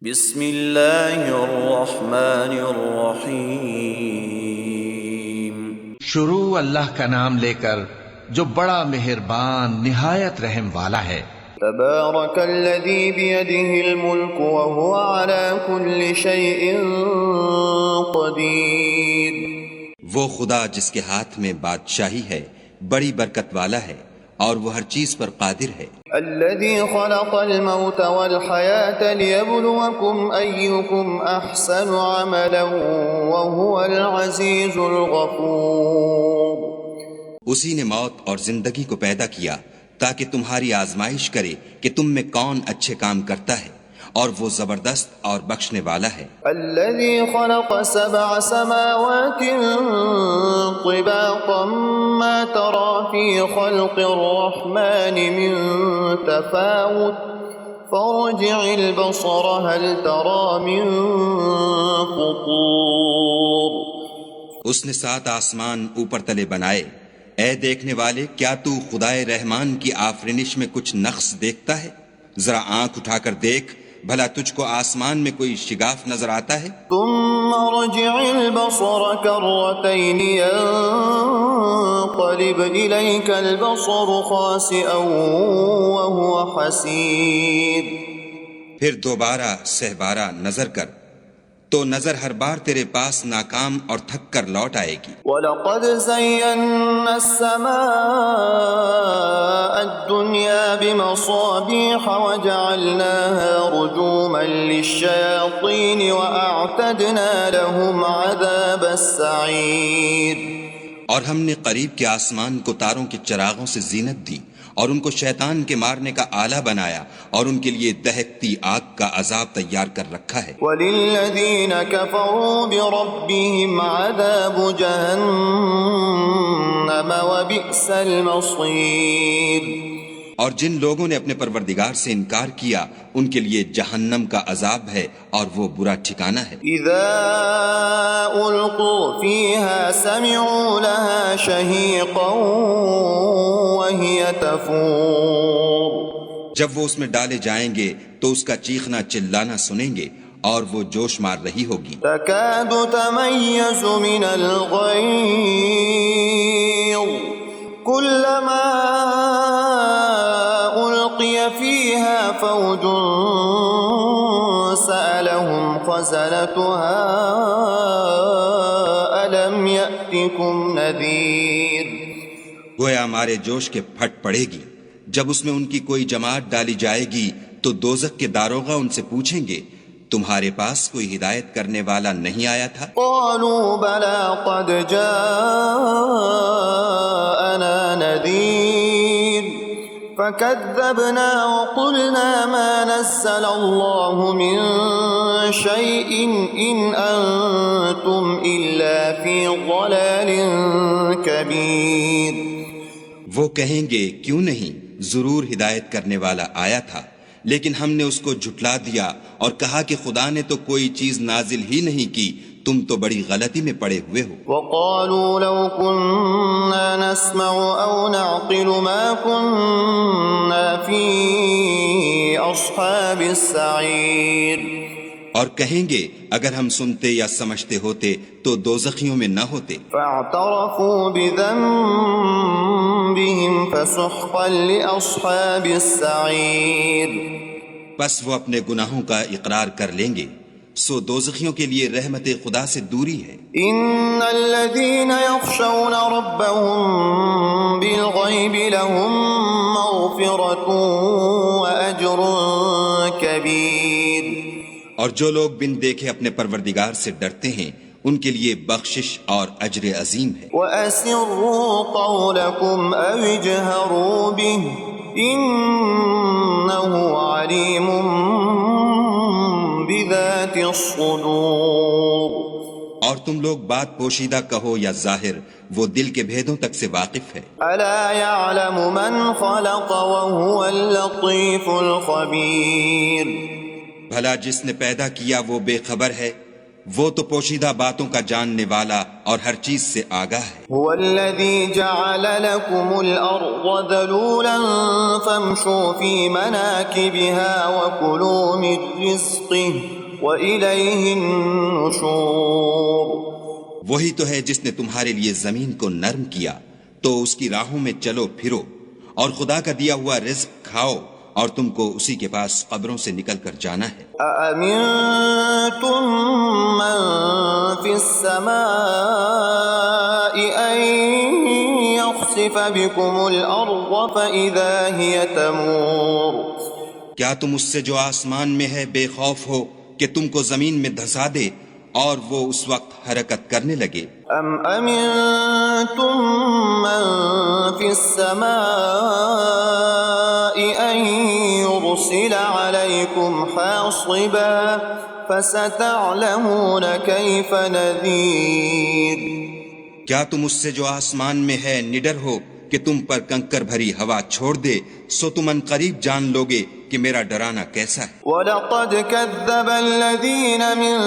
بسم اللہ الرحمن الرحیم۔ شروع اللہ کا نام لے کر جو بڑا مہربان نہایت رحم والا ہے۔ تبارک الذی بیدہ الملک وہو علی کل شیء قدیر۔ وہ خدا جس کے ہاتھ میں بادشاہی ہے بڑی برکت والا ہے اور وہ ہر چیز پر قادر ہے۔ الذی خلق الموت والحیاة لیبلوکم ایکم احسن عملا وہو العزیز الغفور۔ اسی نے موت اور زندگی کو پیدا کیا تاکہ تمہاری آزمائش کرے کہ تم میں کون اچھے کام کرتا ہے، اور وہ زبردست اور بخشنے والا ہے۔ الذي خلق 7 سماوات طباقا ما ترى في خلق الرحمن من تفاوت فارجع البصر هل ترى من فطور۔ اس نے 7 آسمان اوپر تلے بنائے، اے دیکھنے والے کیا تو خدائے رحمان کی آفرینش میں کچھ نقص دیکھتا ہے؟ ذرا آنکھ اٹھا کر دیکھ، بھلا تجھ کو آسمان میں کوئی شگاف نظر آتا ہے؟ ثم ارجع البصر كرتين ينقلب إليك البصر خاسئا وهو حسير۔ پھر دوبارہ سہبارہ نظر کر تو نظر ہر بار تیرے پاس ناکام اور تھک کر لوٹ آئے گی۔ وَلَقَدْ زَيَّنَّا السَّمَاءَ الدُّنْيَا بِمَصَابِيحَ وَجَعَلْنَاهَا رُجُومًا لِلشَّيَاطِينِ وَأَعْتَدْنَا لَهُمْ عَذَابَ السَّعِيرِ۔ اور ہم نے قریب کے آسمان کو تاروں کے چراغوں سے زینت دی اور ان کو شیطان کے مارنے کا آلہ بنایا اور ان کے لیے دہکتی آگ کا عذاب تیار کر رکھا ہے۔ وَلِلَّذِينَ كَفَرُوا بِرَبِّهِمْ عَذَابُ جَهَنَّمَ وَبِئْسَ الْمَصِيرُ۔ اور جن لوگوں نے اپنے پروردگار سے انکار کیا ان کے لیے جہنم کا عذاب ہے اور وہ برا ٹھکانہ ہے۔ اذا القوا فيها سمعوا لها شهيقا وهي تفور۔ جب وہ اس میں ڈالے جائیں گے تو اس کا چیخنا چلانا سنیں گے اور وہ جوش مار رہی ہوگی۔ تكاد تميز من الغيظ كلما ألقي فيها فوج سألهم خزنتها ألم يأتكم نذير۔ گویا ہمارے جوش کے پھٹ پڑے گی جب اس میں ان کی کوئی جماعت ڈالی جائے گی تو دوزخ کے داروغہ ان سے پوچھیں گے تمہارے پاس کوئی ہدایت کرنے والا نہیں آیا تھا؟ قالوا بلى قد جاءنا نذير فكذبنا وقلنا ما نزل الله من شيء إن أنتم إلا في ضلال كبير۔ وہ کہیں گے کیوں نہیں، ضرور ہدایت کرنے والا آیا تھا، لیکن ہم نے اس کو جھٹلا دیا اور کہا کہ خدا نے تو کوئی چیز نازل ہی نہیں کی، تم تو بڑی غلطی میں پڑے ہوئے ہو۔ وقالوا لو كنا نسمع أو نعقل ما كنا في أصحاب السعير۔ اور کہیں گے اگر ہم سنتے یا سمجھتے ہوتے تو دوزخیوں میں نہ ہوتے۔ فاعترفوا بذنبهم فسحقا لأصحاب السعير۔ پس وہ اپنے گناہوں کا اقرار کر لیں گے، سو دوزخیوں کے لیے رحمت خدا سے دوری ہے۔ ان الذين يخشون ربهم بالغيب لهم مغفرة وأجر كبير۔ اور جو لوگ بن دیکھے اپنے پروردگار سے ڈرتے ہیں ان کے لیے بخشش اور اجر عظیم ہے۔ وَأَسِرُّوا قَوْلَكُمْ أَوِ اجْهَرُوا بِهِ إِنَّهُ عَلِيمٌ بِذَاتِ الصُّدُورِ۔ اور تم لوگ بات پوشیدہ کہو یا ظاہر، وہ دل کے بھیدوں تک سے واقف ہے۔ أَلَا يَعْلَمُ مَنْ خَلَقَ وَهُوَ اللَّطِيفُ الْخَبِيرُ۔ بھلا جس نے پیدا کیا وہ بے خبر ہے، وہ تو پوشیدہ باتوں کا جاننے والا اور ہر چیز سے آگاہ ہے۔ هو الذي جعل لكم الأرض ذلولا فامشوا في مناكبها وكلوا من رزقه وإليه النشور۔ وہی تو ہے جس نے تمہارے لیے زمین کو نرم کیا تو اس کی راہوں میں چلو پھرو، اور خدا کا دیا ہوا رزق کھاؤ، اور تم کو اسی کے پاس قبروں سے نکل کر جانا ہے۔ أأمنتم من في السماء أن يخسف بكم الأرض فإذا هي تمور۔ کیا تم اس سے جو آسمان میں ہے بے خوف ہو کہ تم کو زمین میں دھسا دے اور وہ اس وقت حرکت کرنے لگے؟ أم أمنتم من في السماء أن يرسل عليكم حاصبا فستعلمون كيف نذير۔ کیا تم اس سے جو آسمان میں ہے نڈر ہو کہ تم پر کنکر بھری ہوا چھوڑ دے، سو تم ان قریب جان لوگے کہ میرا ڈرانا کیسا ہے۔ وَلَقَدْ كَذَّبَ الَّذِينَ مِن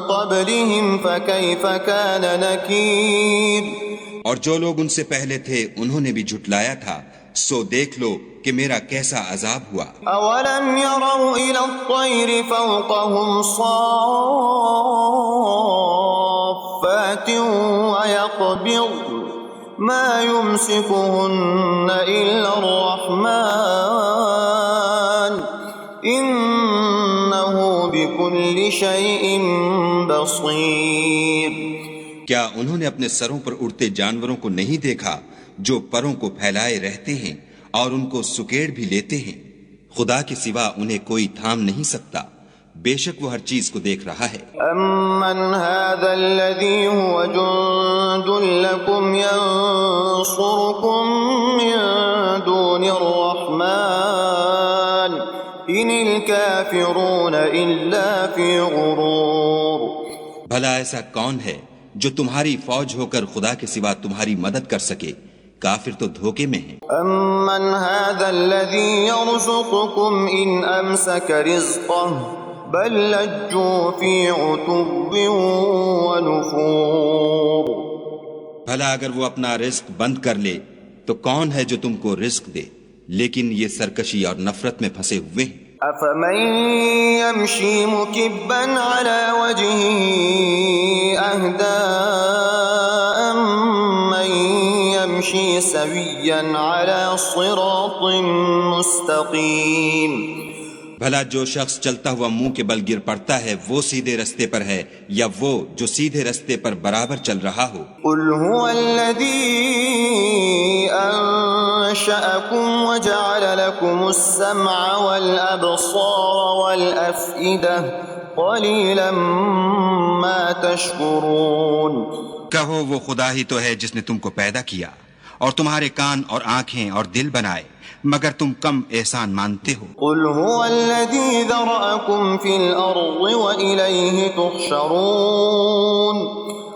قَبْلِهِمْ فَكَيْفَ كَانَ نَكِيرٌ۔ اور جو لوگ ان سے پہلے تھے انہوں نے بھی جھٹلایا تھا، سو دیکھ لو کہ میرا کیسا عذاب ہوا۔ أَوَلَمْ يَرَوْا إِلَى الطَّيْرِ فَوْقَهُمْ صَافَّاتٍ وَيَقْبِضْنَ مَا يُمْسِكُهُنَّ إِلَّا الرَّحْمَنُ إِنَّهُ بِكُلِّ شَيْءٍ بَصِيرٌ۔ کیا انہوں نے اپنے سروں پر اڑتے جانوروں کو نہیں دیکھا جو پروں کو پھیلائے رہتے ہیں اور ان کو سکیڑ بھی لیتے ہیں؟ خدا کے سوا انہیں کوئی تھام نہیں سکتا، بے شک وہ ہر چیز کو دیکھ رہا ہے۔ أَمَّنْ هَذَا الَّذِي هُوَ جُنْدٌ لَكُمْ يَنْصُرُكُمْ مِنْ دُونِ الرَّحْمَنِ إِنِ الْكَافِرُونَ إِلَّا فِي غُرُورٍ۔ بھلا ایسا کون ہے جو تمہاری فوج ہو کر خدا کے سوا تمہاری مدد کر سکے؟ کافر تو دھوکے میں ہیں۔ أَمَّنْ هَذَا الَّذِي يَرْزُقُكُمْ إِنْ أَمْسَكَ رِزْقَهُ بَلْ لَجُّوا فِي عُتُوٍّ وَنُفُورٍ۔ بھلا اگر وہ اپنا رزق بند کر لے تو کون ہے جو تم کو رزق دے؟ لیکن یہ سرکشی اور نفرت میں پھنسے ہوئے ہیں۔ أَفَمَن يَمْشِي مُكِبًّا عَلَى وَجْهِهِ أَهْدَىٰ أَمَّن يَمْشِي سَوِيًّا عَلَى صِرَاطٍ مُّسْتَقِيمٍ۔ بھلا جو شخص چلتا ہوا منہ کے بل گر پڑتا ہے وہ سیدھے رستے پر ہے یا وہ جو سیدھے رستے پر برابر چل رہا ہو؟ قُلْ هُوَ الَّذِي أَنشَأَكُمْ وَجَعَلَ لَكُمُ السَّمْعَ وَالْأَبْصَارَ وَالْأَفْئِدَةَ قَلِيلًا مَا تَشْكُرُونَ۔ کہو وہ خدا ہی تو ہے جس نے تم کو پیدا کیا اور تمہارے کان اور آنکھیں اور دل بنائے، مگر تم کم احسان مانتے ہو۔ قُلْ هُوَ الَّذِي ذَرَأَكُمْ فِي الْأَرْضِ وَإِلَيْهِ تُحْشَرُونَ۔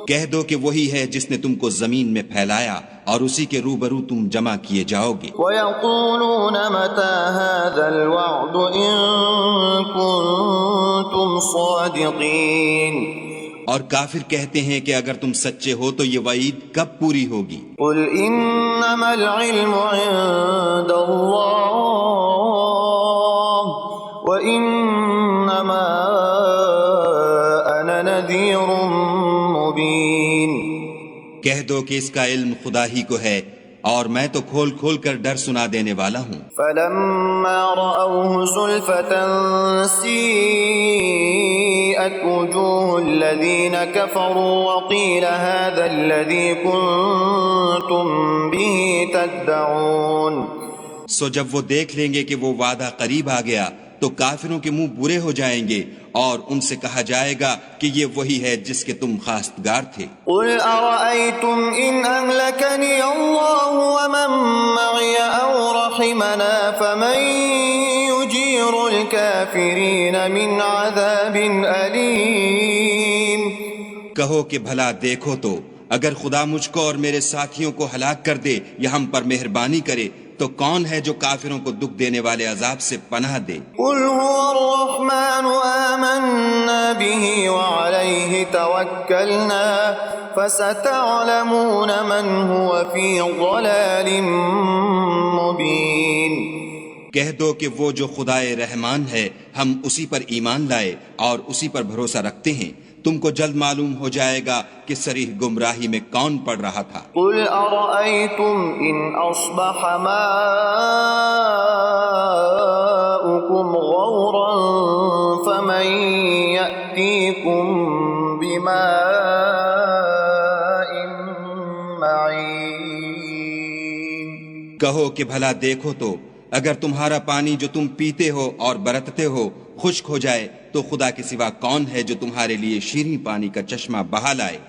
کہہ دو کہ وہی ہے جس نے تم کو زمین میں پھیلایا اور اسی کے روبرو تم جمع کیے جاؤ گے۔ وَيَقُولُونَ مَتَى هَذَا الْوَعْدُ إِن كُنتُمْ صَادِقِينَ۔ اور کافر کہتے ہیں کہ اگر تم سچے ہو تو یہ وعید کب پوری ہوگی؟ قُلْ إِنَّمَا الْعِلْمُ عِندَ اللَّهِ وَإِنَّمَا أَنَا نَذِيرٌ مُبِينٌ۔ کہہ دو کہ اس کا علم خدا ہی کو ہے اور میں تو کھول کھول کر ڈر سنا دینے والا ہوں۔ فَلَمَّا رَأَوْهُ زُلْفَةً سِيئَتْ وُجُوهُ الَّذِينَ كَفَرُوا وَقِيلَ هَذَا الَّذِي كُنتُم بِهِ تَدَّعُونَ۔ سو جب وہ دیکھ لیں گے کہ وہ وعدہ قریب آ گیا تو کافروں کے منہ برے ہو جائیں گے اور ان سے کہا جائے گا کہ یہ وہی ہے جس کے تم خواستگار تھے۔ قُلْ أَرَأَيْتُمْ إِنْ أَهْلَكَنِيَ اللَّهُ وَمَن مَّعِيَ أَوْ رَحِمَنَا فَمَن يُجِيرُ الْكَافِرِينَ مِنْ عَذَابٍ أَلِيمٍ۔ کہو کہ بھلا دیکھو تو اگر خدا مجھ کو اور میرے ساتھیوں کو ہلاک کر دے یا ہم پر مہربانی کرے تو کون ہے جو کافروں کو دکھ دینے والے عذاب سے پناہ دے؟ قُلْ هُوَ الرَّحْمَنُ آمَنَّا بِهِ توكلنا فستعلمون من هو في ضلال مبين کہہ دو کہ وہ جو خدائے رحمان ہے ہم اسی پر ایمان لائے اور اسی پر بھروسہ رکھتے ہیں، تم کو جلد معلوم ہو جائے گا کہ صریح گمراہی میں کون پڑ رہا تھا۔ قل أرأيتم إن أصبح ماؤكم غورا فمن يأتيكم بماء معين کہو کہ بھلا دیکھو تو اگر تمہارا پانی جو تم پیتے ہو اور برتتے ہو خشک ہو جائے تو خدا کے سوا کون ہے جو تمہارے لیے شیریں پانی کا چشمہ بہا لائے۔